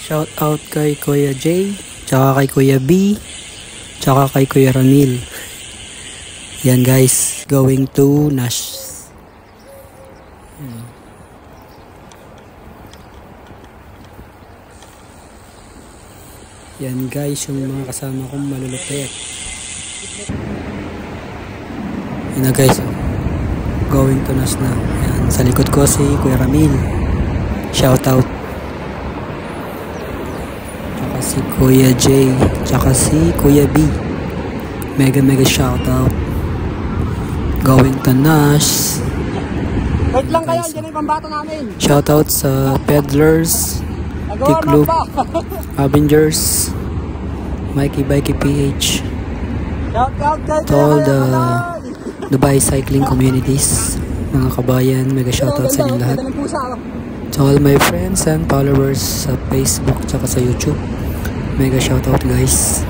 Shout out kay Kuya J, tsaka kay Kuya B, tsaka kay Kuya Ramil. Yan guys, going to Nash. Yan guys, yung mga kasama kong malulupit. Yan na guys, going to Nash na. Yan, sa likod ko si Kuya Ramil. Shout out. Tsaka si Kuya J, tsaka si Kuya B. Mega shout out. Going to Nash. Wait lang kayo, dyan yung pambato namin. Shout out sa Peddlers, Tikloop, Avengers, Mikey PH, to all the bicycling communities, mga kabayan, mega shoutout sa inyo lahat. To all my friends and followers sa Facebook tsaka sa YouTube, mega shoutout guys.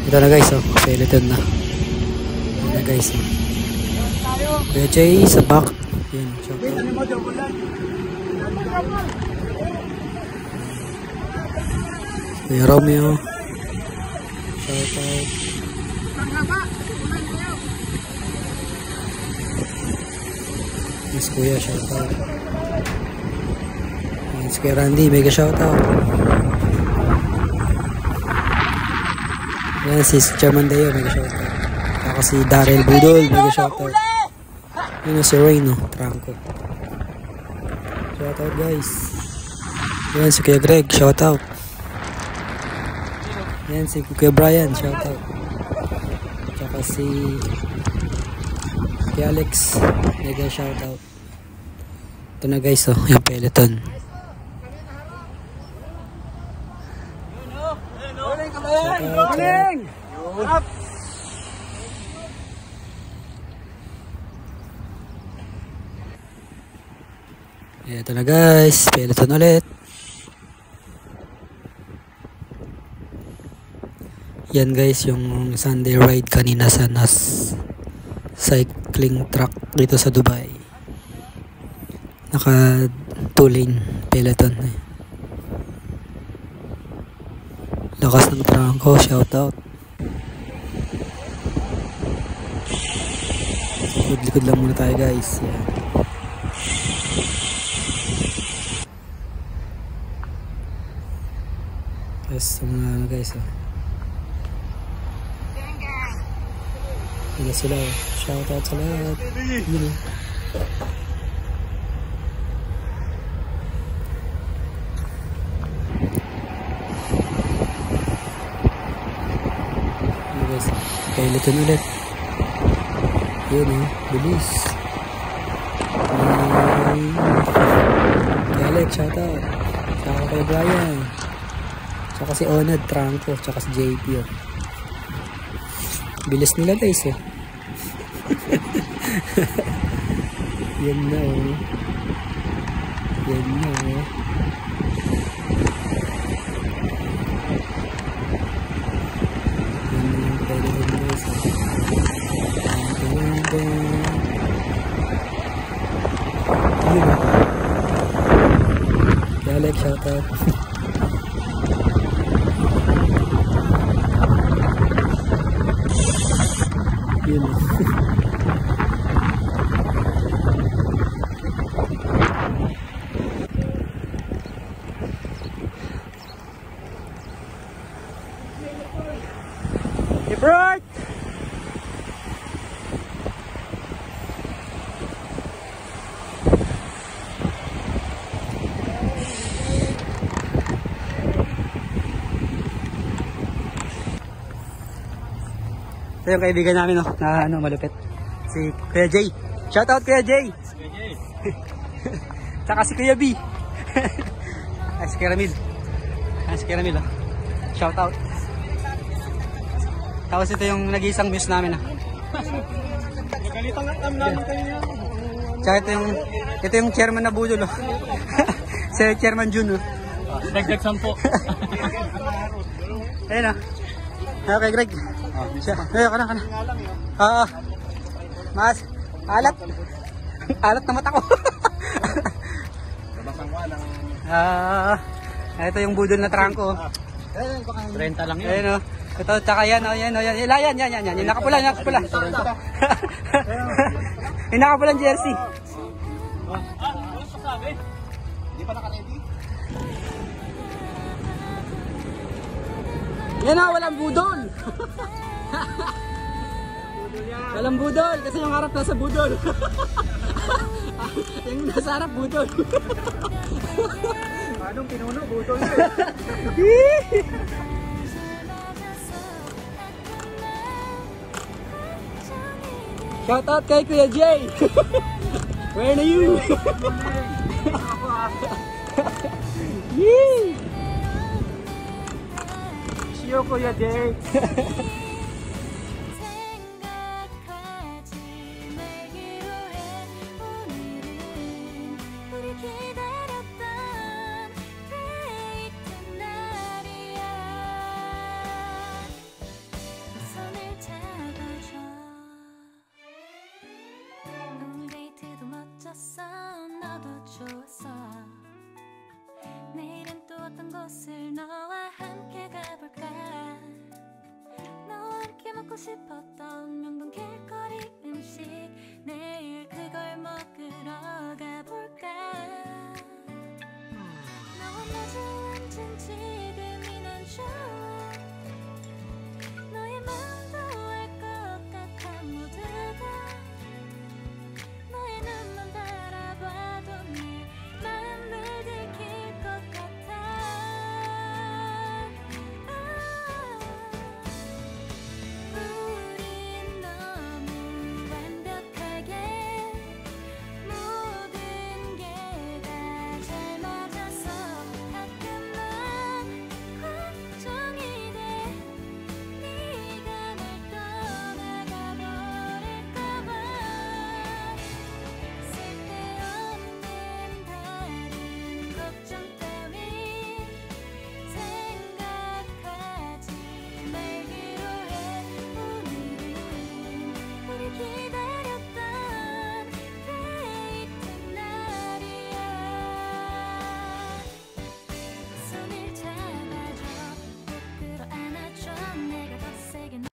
Ito na guys, Peloton na. Ito na guys, Kuya Jay sa back. Yan, shoutout. Kuya Romeo, shoutout. Yes, Kuya, shoutout. Yes, Kuya Randy, mega shoutout. Yan, si Chairman Dayo, mega shoutout. Saka si Daryl Budol, mega shoutout. Yan si Roy, no? Tranco. Shoutout guys. Yan si Kuya Greg, shoutout. Yan si Kuya Brian, shoutout. Tsaka si Kuya Alex, mega shoutout. Ito na guys, yung Peloton. Shoutout. Ito na guys, Peloton ulit. Yan guys, yung Sunday ride kanina sa Nas cycling track dito sa Dubai. Naka 2 lane Peloton. Lakas ng trangko, shoutout. Likod lang muna tayo guys. Yan. Yes, mga ano guys, Yun na sila, shoutout sa lahat. Yun. Yun guys, Peloton ulit. Yun bilis. Kay Alex, shoutout. Saka kay Brian. Tsaka si Onad, Tranco, tsaka si JP. Bilis nila guys Yan na Yan na Yan na yung pwede rin guys Yun Alex, shoutout. Yun Hey, Bright! Ito yung kaibigan namin na malupit. Si Kuya Jay. Shout out Kuya Jay. Kuya Jay. Tsaka si Kuya B. Ay, si Kuya Ramil. Ay, si Kuya Ramil Shout out. Tapos ito yung nag-iisang muse namin Nagkalitang atam namin kayo. Tsaka ito yung chairman na budol Si Chairman Jun Dagdag 10. Ayun Okay, Greg. Ayun, kana. Mas, alat. Alat na mata ko. Ito yung budol na trangko. 30 lang yun. Ayun o. Ito, tsaka yan o, yan o, yan. Yan. Yung nakapula, yung nakapula. Yung nakapulang jersey. Hindi pa naka-ready? Yan o, walang budol. Walang budol, kasi yung harap nasa budol. Yung nasa harap budol. Anong pinuno? Budol. Shout out kay Kuya Jay. Where are you? Yee! See you, Kuya Jay. 너도 좋았어. 내일은 또 어떤 곳을 너와 함께 가볼까. 너와 함께 먹고 싶었던